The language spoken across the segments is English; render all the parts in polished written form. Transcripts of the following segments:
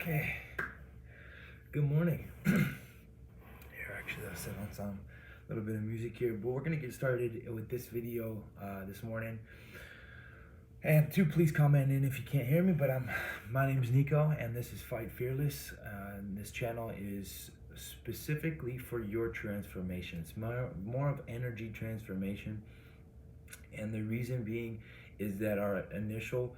Okay, good morning. Here, actually, I'll set on some little bit of music here, but we're gonna get started with this video this morning. And please comment in if you can't hear me. But my name is Niko, and this is Fight Fearless. And this channel is specifically for your transformation. It's more of energy transformation, and the reason being is that our initial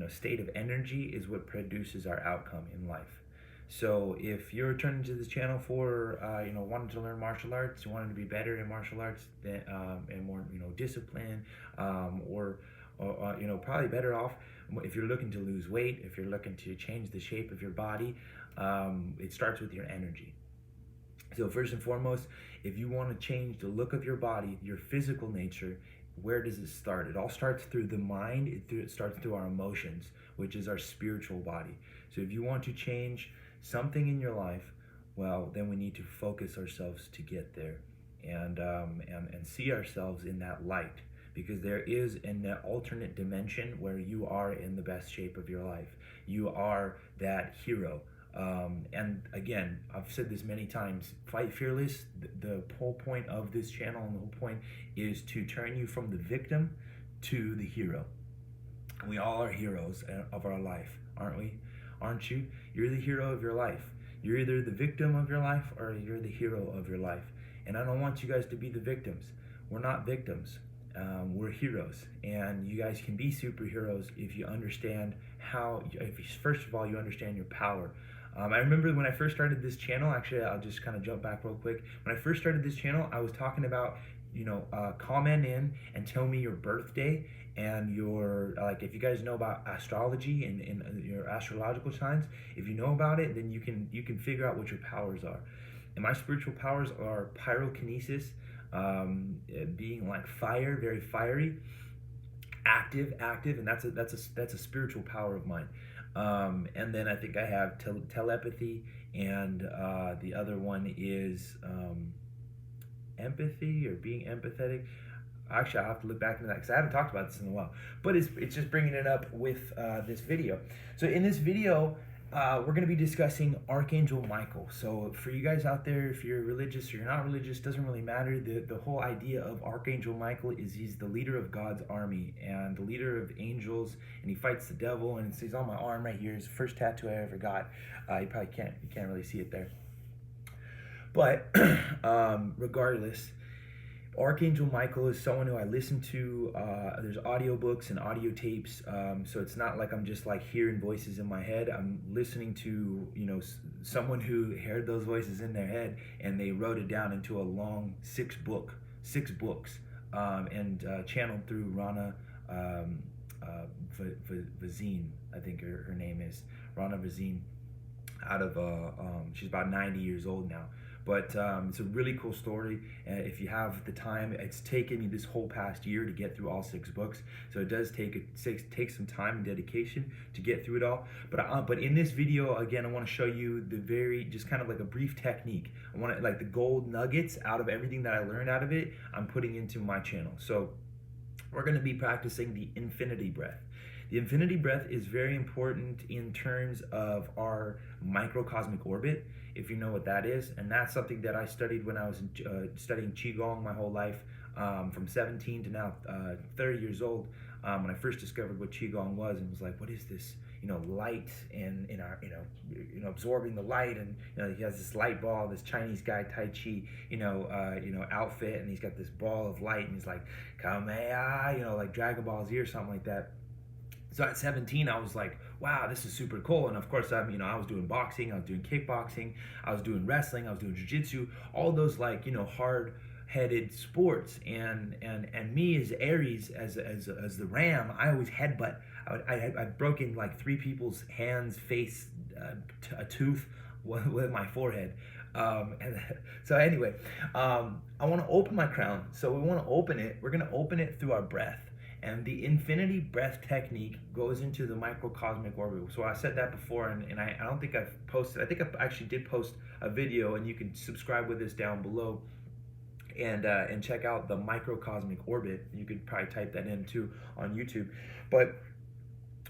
state of energy is what produces our outcome in life. So if you're turning to this channel for wanting to learn martial arts, you wanting to be better in martial arts, and more discipline, or probably better off if you're looking to lose weight, if you're looking to change the shape of your body, it starts with your energy. So first and foremost, if you want to change the look of your body, your physical nature, where does it start? It all starts through the mind. It starts through our emotions, which is our spiritual body. So if you want to change something in your life, well, then we need to focus ourselves to get there, and see ourselves in that light, because there is an alternate dimension where you are in the best shape of your life. You are that hero. And again, I've said this many times, Fight Fearless, the whole point of this channel and the whole point is to turn you from the victim to the hero. We all are heroes of our life, aren't we? Aren't you? You're the hero of your life. You're either the victim of your life or you're the hero of your life. And I don't want you guys to be the victims. We're not victims. We're heroes, and you guys can be superheroes if you understand first of all, you understand your power. I remember when I first started this channel, actually, I'll just kind of jump back real quick. When I first started this channel, I was talking about, comment in and tell me your birthday and your, if you guys know about astrology and your astrological signs, if you know about it, then you can figure out what your powers are. And my spiritual powers are pyrokinesis, being like fire, very fiery, active, and that's a spiritual power of mine. And then I think I have telepathy, and the other one is empathy, or being empathetic. Actually, I'll have to look back into that because I haven't talked about this in a while. But it's just bringing it up with this video. So in this video, we're going to be discussing Archangel Michael. So for you guys out there, if you're religious or you're not religious, doesn't really matter. The whole idea of Archangel Michael is he's the leader of God's army and the leader of angels, and he fights the devil. And he's on my arm right here. It's the first tattoo I ever got. You can't really see it there. But regardless, Archangel Michael is someone who I listen to. There's audiobooks and audio tapes, so it's not like I'm just like hearing voices in my head. I'm listening to someone who heard those voices in their head, and they wrote it down into a long six books, and channeled through Rana Vazine, I think her name is Rana Vazine. She's about 90 years old now. But it's a really cool story. If you have the time, it's taken me this whole past year to get through all 6 books. So it does take some time and dedication to get through it all. But in this video, again, I want to show you just kind of like a brief technique. I want like the gold nuggets out of everything that I learned out of it, I'm putting into my channel. So we're going to be practicing the infinity breath. The infinity breath is very important in terms of our microcosmic orbit, if you know what that is. And that's something that I studied when I was studying Qigong my whole life, from 17 to now 30 years old, when I first discovered what Qigong was, and was like, what is this, light and in our, absorbing the light, and he has this light ball, this Chinese guy, Tai Chi, outfit, and he's got this ball of light, and he's like, Kameha, like Dragon Ball Z or something like that. So at 17, I was like, wow, this is super cool. And of course, I was doing boxing, I was doing kickboxing, I was doing wrestling, I was doing jujitsu, all those hard-headed sports. And me as Aries, as the Ram, I always headbutt. I'd broken like 3 people's hands, face, a tooth with my forehead. So anyway, I want to open my crown. So we want to open it. We're going to open it through our breath. And the infinity breath technique goes into the microcosmic orbit. So I said that before, and I don't think I've posted. I think I actually did post a video, and you can subscribe with this down below, and check out the microcosmic orbit. You could probably type that in too on YouTube. But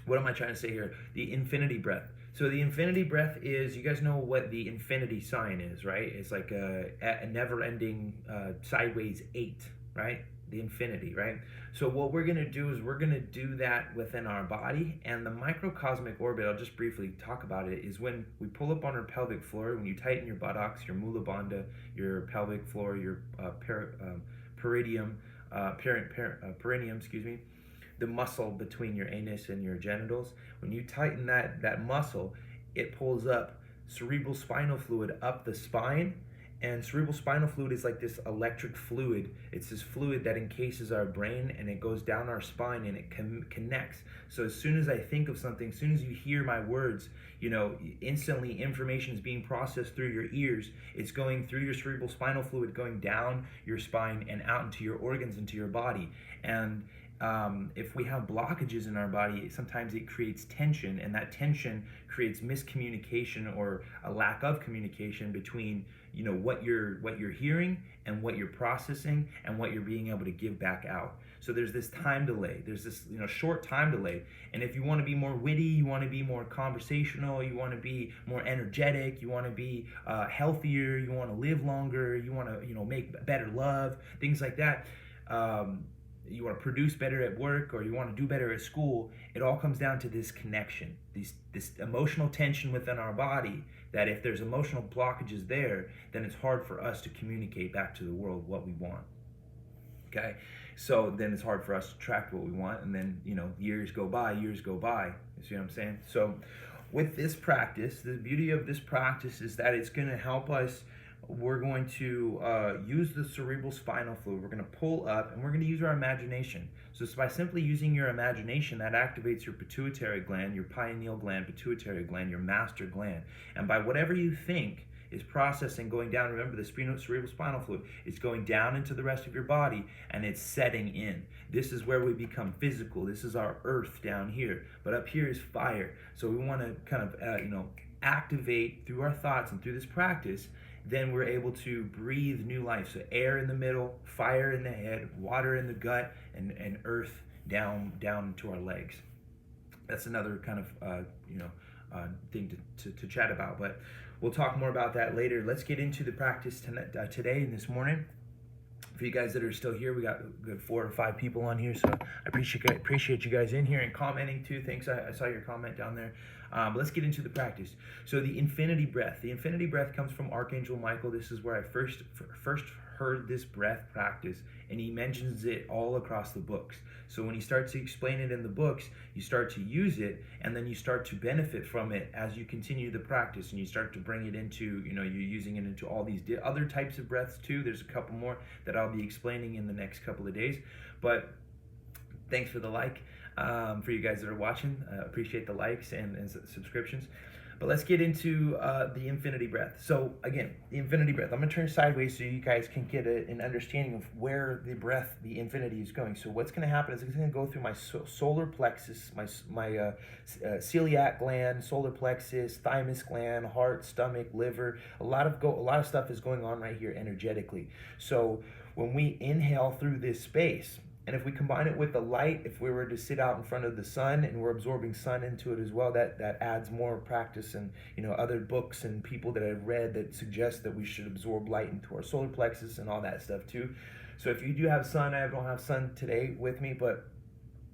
what am I trying to say here? The infinity breath. So the infinity breath is, you guys know what the infinity sign is, right? It's like a never-ending sideways 8, right? The infinity, right? So what we're gonna do is we're gonna do that within our body, and the microcosmic orbit, I'll just briefly talk about it, is when we pull up on our pelvic floor, when you tighten your buttocks, your mula bandha, your pelvic floor, your perineum, excuse me, the muscle between your anus and your genitals. When you tighten that muscle, it pulls up cerebral spinal fluid up the spine. And cerebral spinal fluid is like this electric fluid. It's this fluid that encases our brain, and it goes down our spine, and it connects. So as soon as I think of something, as soon as you hear my words, you know, instantly information is being processed through your ears. It's going through your cerebral spinal fluid, going down your spine and out into your organs, into your body. And if we have blockages in our body, sometimes it creates tension, and that tension creates miscommunication or a lack of communication between, you know, what you're hearing and what you're processing and what you're being able to give back out. So there's this time delay. There's this, you know, short time delay. And if you want to be more witty, you want to be more conversational, you want to be more energetic, you want to be healthier, you want to live longer, you want to, you know, make better love, things like that. You want to produce better at work, or you want to do better at school, it all comes down to this connection, this emotional tension within our body, that if there's emotional blockages there, then it's hard for us to communicate back to the world what we want. Okay, so then it's hard for us to attract what we want, and then, you know, years go by. You see what I'm saying? So with this practice, the beauty of this practice is that it's going to help us. We're going to use the cerebral spinal fluid. We're going to pull up, and we're going to use our imagination. So it's by simply using your imagination that activates your pituitary gland, your pineal gland, pituitary gland, your master gland. And by whatever you think is processing, going down, remember the cerebral spinal fluid, it's going down into the rest of your body, and it's setting in. This is where we become physical. This is our earth down here. But up here is fire. So we want to kind of, activate through our thoughts and through this practice. Then we're able to breathe new life. So air in the middle, fire in the head, water in the gut, and earth down to our legs. That's another kind of thing to chat about, but we'll talk more about that later. Let's get into the practice today and this morning. For you guys that are still here, we got 4 or 5 people on here, so I appreciate you guys in here and commenting too. Thanks, I saw your comment down there. But let's get into the practice. So the infinity breath. The infinity breath comes from Archangel Michael. This is where I first heard this breath practice, and he mentions it all across the books. So when he starts to explain it in the books, you start to use it, and then you start to benefit from it as you continue the practice, and you start to bring it into, you're using it into all these other types of breaths too. There's a couple more that I'll be explaining in the next couple of days. But thanks for the like. For you guys that are watching, appreciate the likes and subscriptions. But let's get into the infinity breath. So again, the infinity breath. I'm going to turn sideways so you guys can get an understanding of where the breath, the infinity, is going. So what's going to happen is it's going to go through my solar plexus, my celiac gland, solar plexus, thymus gland, heart, stomach, liver. A lot of stuff is going on right here energetically. So when we inhale through this space, and if we combine it with the light, if we were to sit out in front of the sun and we're absorbing sun into it as well, that adds more practice. And other books and people that I've read that suggest that we should absorb light into our solar plexus and all that stuff too. So if you do have sun, I don't have sun today with me, but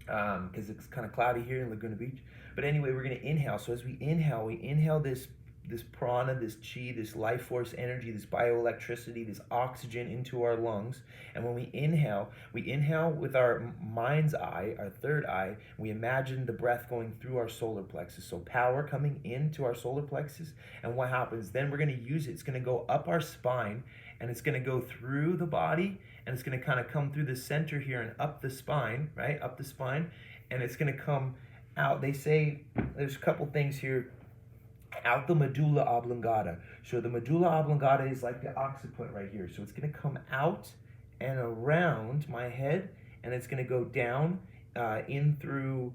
because it's kind of cloudy here in Laguna Beach. But anyway, we're going to inhale. So as we inhale this prana, this chi, this life force energy, this bioelectricity, this oxygen into our lungs. And when we inhale with our mind's eye, our third eye. We imagine the breath going through our solar plexus. So power coming into our solar plexus. And what happens? Then we're going to use it. It's going to go up our spine, and it's going to go through the body, and it's going to kind of come through the center here and up the spine, right? Up the spine. And it's going to come out. They say there's a couple things here. Out the medulla oblongata. So the medulla oblongata is like the occiput right here. So it's going to come out and around my head, and it's going to go down in through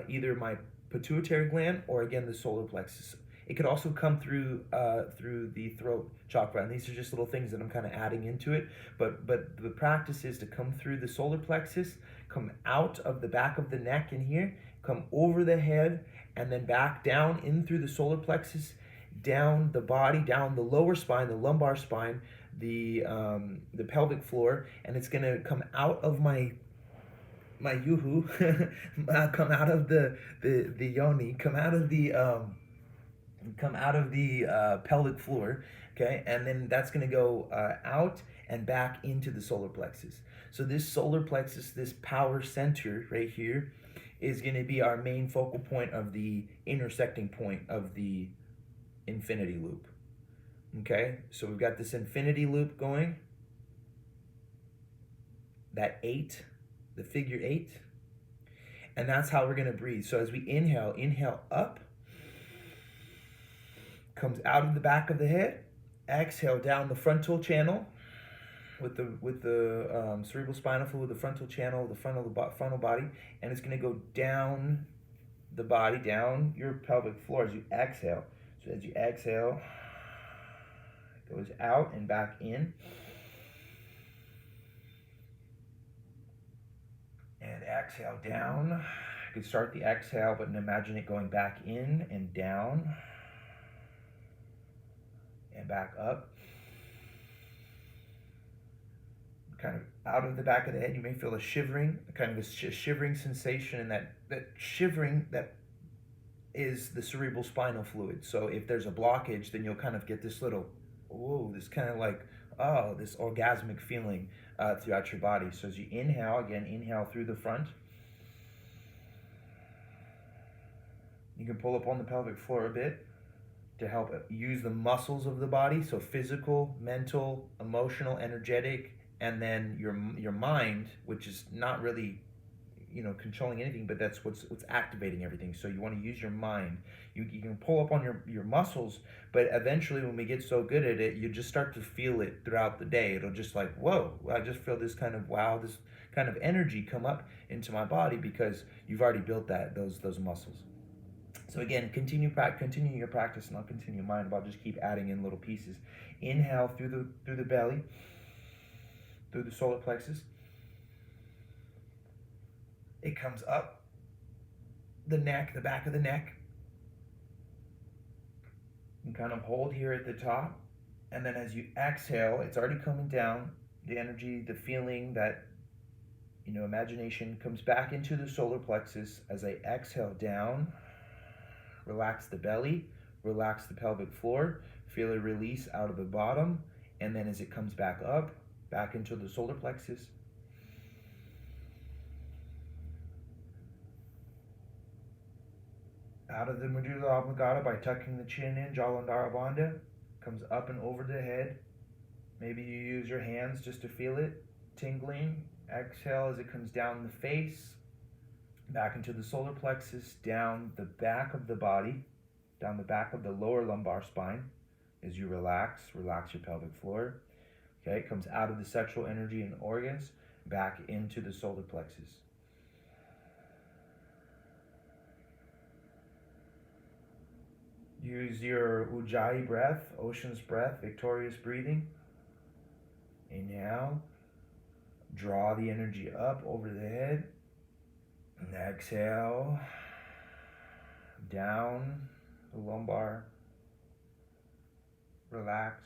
either my pituitary gland or again the solar plexus. It could also come through the throat chakra, and these are just little things that I'm kind of adding into it. But the practice is to come through the solar plexus, come out of the back of the neck in here, come over the head, and then back down in through the solar plexus, down the body, down the lower spine, the lumbar spine, the pelvic floor, and it's gonna come out of my yuhu, come out of the yoni, come out of the pelvic floor, okay, and then that's gonna go out and back into the solar plexus. So this solar plexus, this power center right here, is going to be our main focal point of the intersecting point of the infinity loop. Okay, so we've got this infinity loop going, that 8, the figure 8, and that's how we're going to breathe. So as we inhale up, comes out of the back of the head, exhale down the frontal channel, with the cerebral spinal fluid, the frontal channel, the frontal body, and it's going to go down the body, down your pelvic floor as you exhale. So as you exhale, it goes out and back in. And exhale down. You can start the exhale, but imagine it going back in and down and back up. Kind of out of the back of the head, you may feel a shivering, kind of a shivering sensation, and that shivering, that is the cerebral spinal fluid. So if there's a blockage, then you'll kind of get this little, this kind of like, this orgasmic feeling throughout your body. So as you inhale, again, inhale through the front. You can pull up on the pelvic floor a bit to help use the muscles of the body, so physical, mental, emotional, energetic, and then your mind, which is not really, controlling anything, but that's what's activating everything. So you want to use your mind. You can pull up on your muscles, but eventually when we get so good at it, you just start to feel it throughout the day. It'll just like, whoa, I just feel this kind of this kind of energy come up into my body because you've already built those muscles. So again, continue your practice, and I'll continue mine, but I'll just keep adding in little pieces. Inhale through the belly, through the solar plexus. It comes up the neck, the back of the neck. You kind of hold here at the top, and then as you exhale, it's already coming down. The energy, the feeling, that imagination comes back into the solar plexus. As I exhale down, relax the belly, relax the pelvic floor, feel a release out of the bottom, and then as it comes back up, back into the solar plexus. Out of the medulla oblongata by tucking the chin in, Jalandhara Bandha, comes up and over the head. Maybe you use your hands just to feel it, tingling. Exhale as it comes down the face, back into the solar plexus, down the back of the body, down the back of the lower lumbar spine. As you relax your pelvic floor. Okay, it comes out of the sexual energy and organs, back into the solar plexus. Use your Ujjayi breath, ocean's breath, victorious breathing. Inhale, draw the energy up over the head. And exhale, down the lumbar. Relax.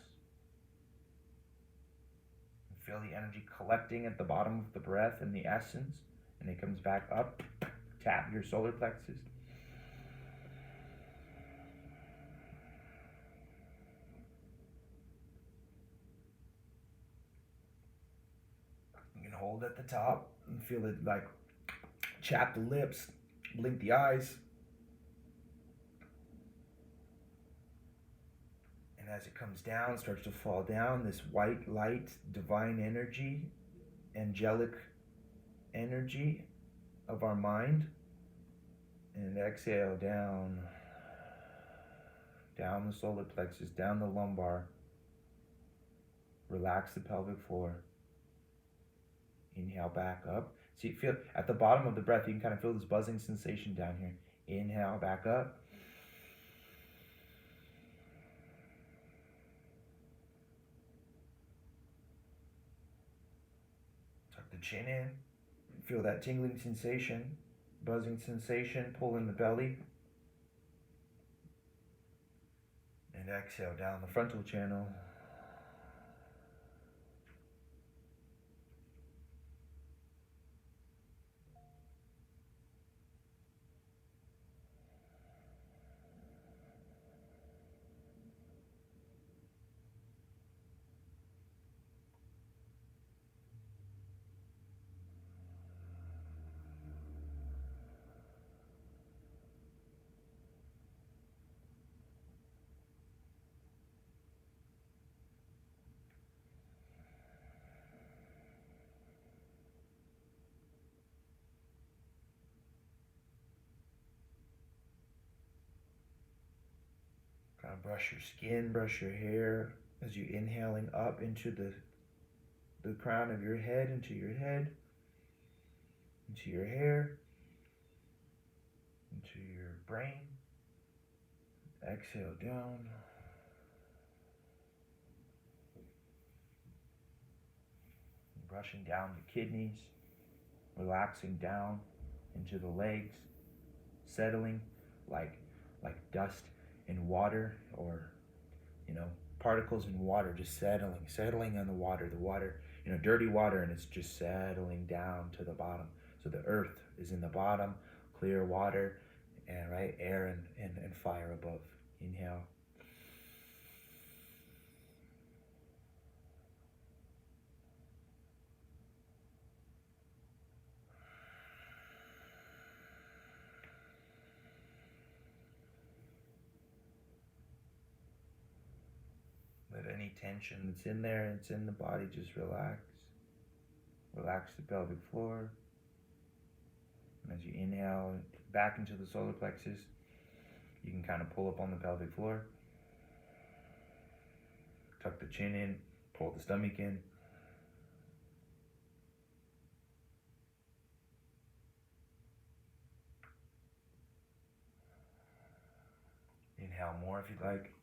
Feel the energy collecting at the bottom of the breath and the essence, and it comes back up. Tap your solar plexus. You can hold at the top and feel it like chap the lips, blink the eyes. And as it comes down, starts to fall down, this white light, divine energy, angelic energy of our mind. And exhale down the solar plexus, down the lumbar. Relax the pelvic floor. Inhale back up. So you feel at the bottom of the breath, you can kind of feel this buzzing sensation down here. Inhale back up. Tuck the chin in. Feel that tingling sensation buzzing sensation, pull in the belly. And exhale down the frontal channel. Kind of brush your skin, brush your hair as you're inhaling up into the crown of your head, into your head, into your hair, into your brain. Exhale down. Brushing down the kidneys, relaxing down into the legs, settling like dust in water, or particles in water, just settling on the water, dirty water, and it's just settling down to the bottom. So the earth is in the bottom, clear water, and air and fire above. Inhale. Let any tension that's in there, it's in the body, just relax. Relax the pelvic floor. And as you inhale back into the solar plexus, you can kind of pull up on the pelvic floor. Tuck the chin in, pull the stomach in. Inhale more if you'd like.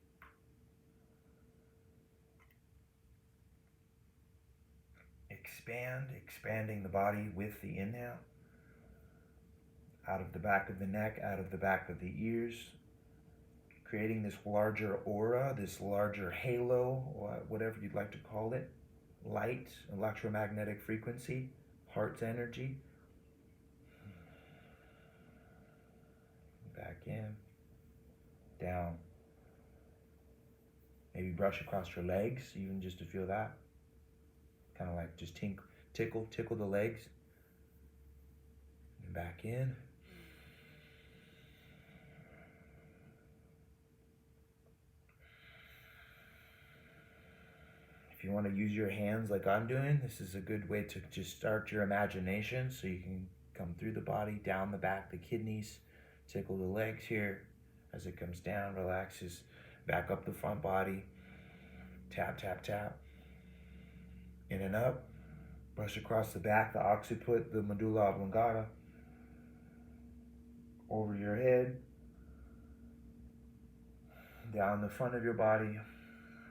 Expanding the body with the inhale. Out of the back of the neck, out of the back of the ears. Creating this larger aura, this larger halo, or whatever you'd like to call it. Light, electromagnetic frequency, heart's energy. Back in, down. Maybe brush across your legs, even just to feel that. Kind of like just tickle the legs. And back in. If you want to use your hands like I'm doing, this is a good way to just start your imagination, so you can come through the body, down the back, the kidneys, tickle the legs here. As it comes down, relaxes back up the front body. Tap, tap, tap. In and up. Brush across the back, the occiput, the medulla oblongata. Over your head. Down the front of your body.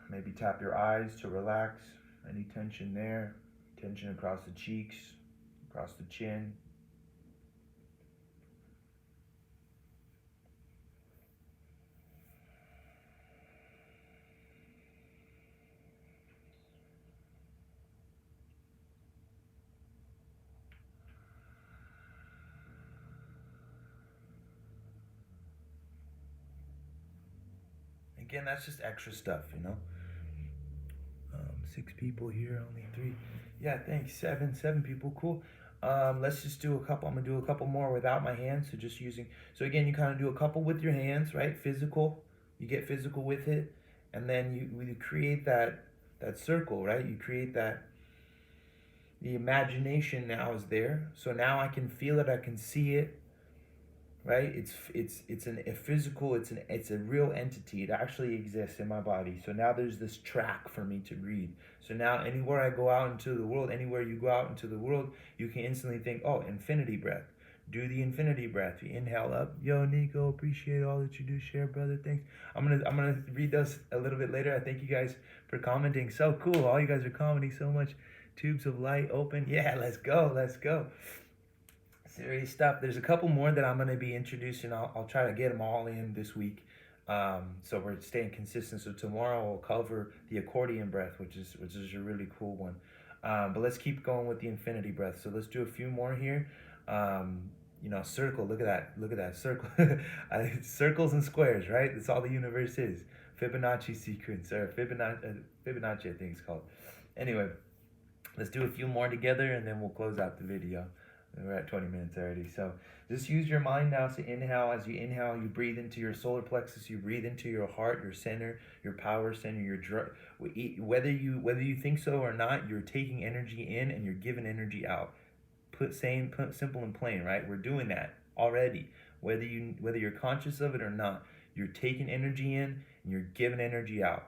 Maybe tap your eyes to relax. Any tension there. Tension across the cheeks, across the chin. Again, that's just extra stuff, 6 people here, only 3. Yeah, thanks. 7 people, cool. Let's just do a couple. I'm gonna do a couple more without my hands, so just using. So again, you kind of do a couple with your hands, right? Physical. You get physical with it, and then you create that circle, right? You create that. The imagination now is there, so now I can feel it. I can see it. Right? It's a physical, it's a real entity. It actually exists in my body. So now there's this track for me to breathe. So now anywhere I go out into the world, anywhere you go out into the world, you can instantly think, oh, infinity breath. Do the infinity breath. You inhale up. Yo, Niko, appreciate all that you do. Share, brother. Thanks. I'm gonna read those a little bit later. I thank you guys for commenting. So cool. All you guys are commenting so much. Tubes of light open. Yeah, let's go. Serious stuff. There's a couple more that I'm going to be introducing. I'll try to get them all in this week. So we're staying consistent. So tomorrow we'll cover the accordion breath, which is a really cool one. But let's keep going with the infinity breath. So let's do a few more here. Circle. Look at that. Look at that circle. Circles and squares, right? That's all the universe is. Fibonacci sequence, or Fibonacci, I think it's called. Anyway, let's do a few more together, and then we'll close out the video. We're at 20 minutes already. So just use your mind now to inhale. As you inhale, you breathe into your solar plexus. You breathe into your heart, your center, your power center. Whether you think so or not, you're taking energy in and you're giving energy out. Put simple and plain, right? We're doing that already. Whether you're conscious of it or not, you're taking energy in and you're giving energy out.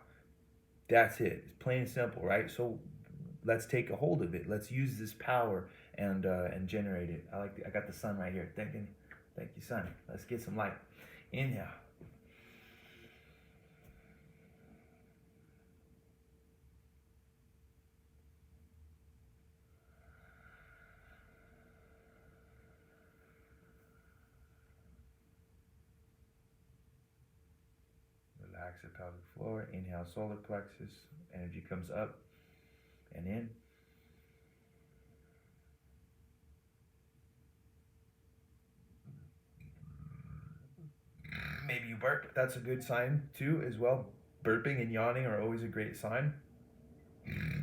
That's it. It's plain and simple, right? So let's take a hold of it. Let's use this power and generate it. I got the sun right here. Thank you, sun. Let's get some light. Inhale. Relax the pelvic floor. Inhale, solar plexus. Energy comes up and in. Maybe you burp. That's a good sign too, as well. Burping and yawning are always a great sign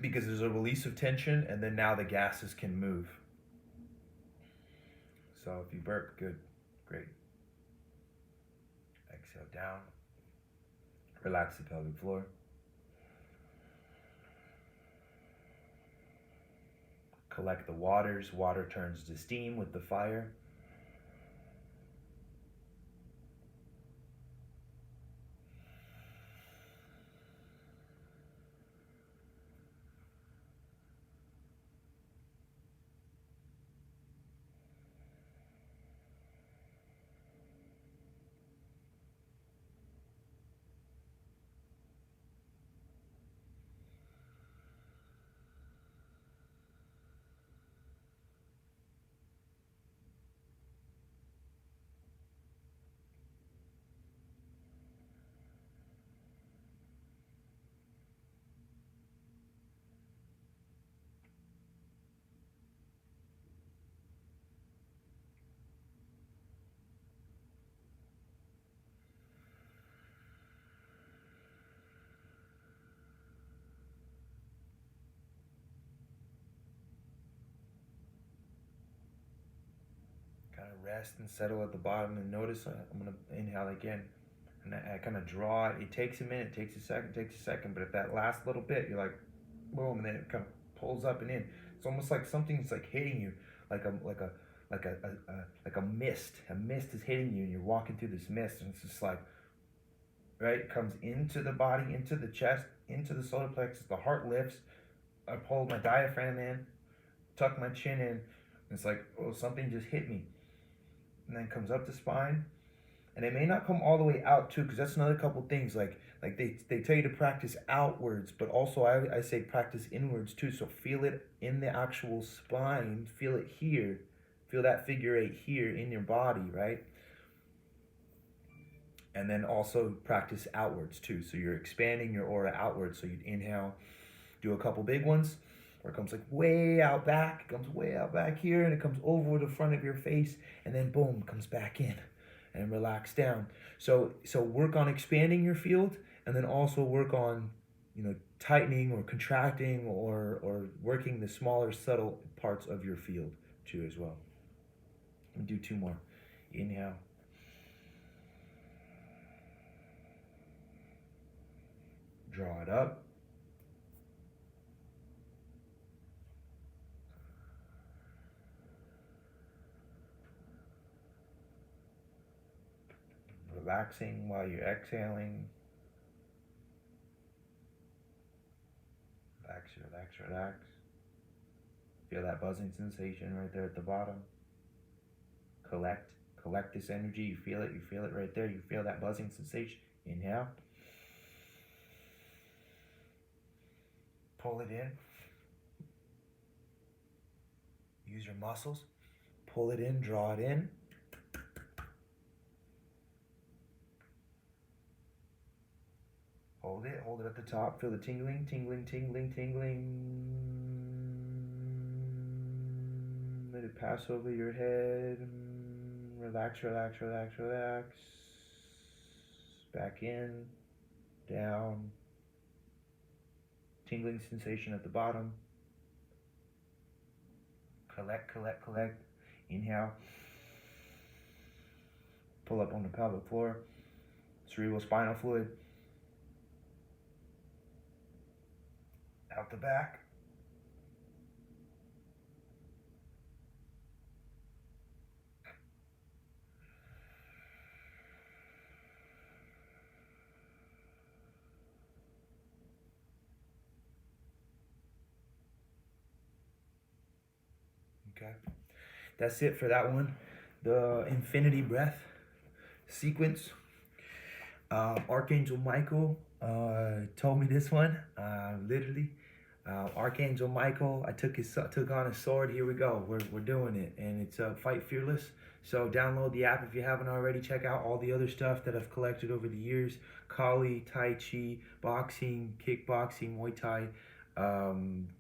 because there's a release of tension, and then now the gases can move. So if you burp, good, great. Exhale down. Relax the pelvic floor. Collect the waters. Water turns to steam with the fire. Kind of rest and settle at the bottom, and notice I'm going to inhale again. And I kind of draw it. It takes a minute, takes a second, but at that last little bit, you're like, boom, and then it kind of pulls up and in. It's almost like something's like hitting you, like a mist. A mist is hitting you, and you're walking through this mist, and it's just like, right? It comes into the body, into the chest, into the solar plexus. The heart lifts. I pull my diaphragm in, tuck my chin in. And it's like, oh, something just hit me, and then comes up the spine. And it may not come all the way out too, because that's another couple things. Like they tell you to practice outwards, but also I say practice inwards too. So feel it in the actual spine, feel it here, feel that figure eight here in your body, right? And then also practice outwards too. So you're expanding your aura outwards. So you'd inhale, do a couple big ones, where it comes like way out back, it comes way out back here, and it comes over the front of your face, and then boom, comes back in. And relax down. So work on expanding your field, and then also work on, tightening or contracting or working the smaller subtle parts of your field too as well. And do two more. Inhale. Draw it up. Relaxing while you're exhaling. Relax. Feel that buzzing sensation right there at the bottom. Collect this energy. You feel it right there. You feel that buzzing sensation. Inhale. Pull it in. Use your muscles. Pull it in, draw it in. Hold it at the top. Feel the tingling, tingling, tingling, tingling. Let it pass over your head. Relax, relax, relax, relax. Back in, down. Tingling sensation at the bottom. Collect, collect, collect. Inhale. Pull up on the pelvic floor. Cerebral spinal fluid. Out the back. Okay. That's it for that one. The infinity breath sequence. Archangel Michael told me this one, literally. Archangel Michael, I took on his sword. Here we go. We're doing it, and it's Fight Fearless. So download the app if you haven't already. Check out all the other stuff that I've collected over the years: Kali, Tai Chi, boxing, kickboxing, Muay Thai,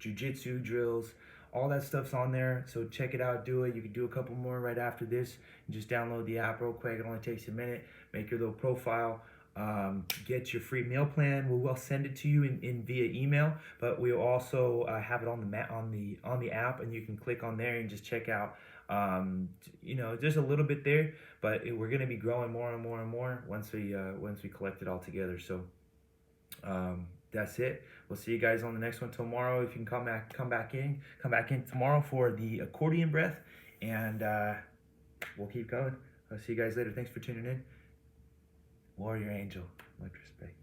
Jiu-Jitsu drills. All that stuff's on there. So check it out. Do it. You can do a couple more right after this. Just download the app real quick. It only takes a minute. Make your little profile. Get your free meal plan. We'll send it to you in via email, but we'll also have it on the app, and you can click on there and just check out. There's a little bit there, but we're going to be growing more and more and more once we collect it all together. So that's it. We'll see you guys on the next one tomorrow. If you can come back in tomorrow for the accordion breath, and we'll keep going. I'll see you guys later. Thanks for tuning in. Warrior Angel, much respect.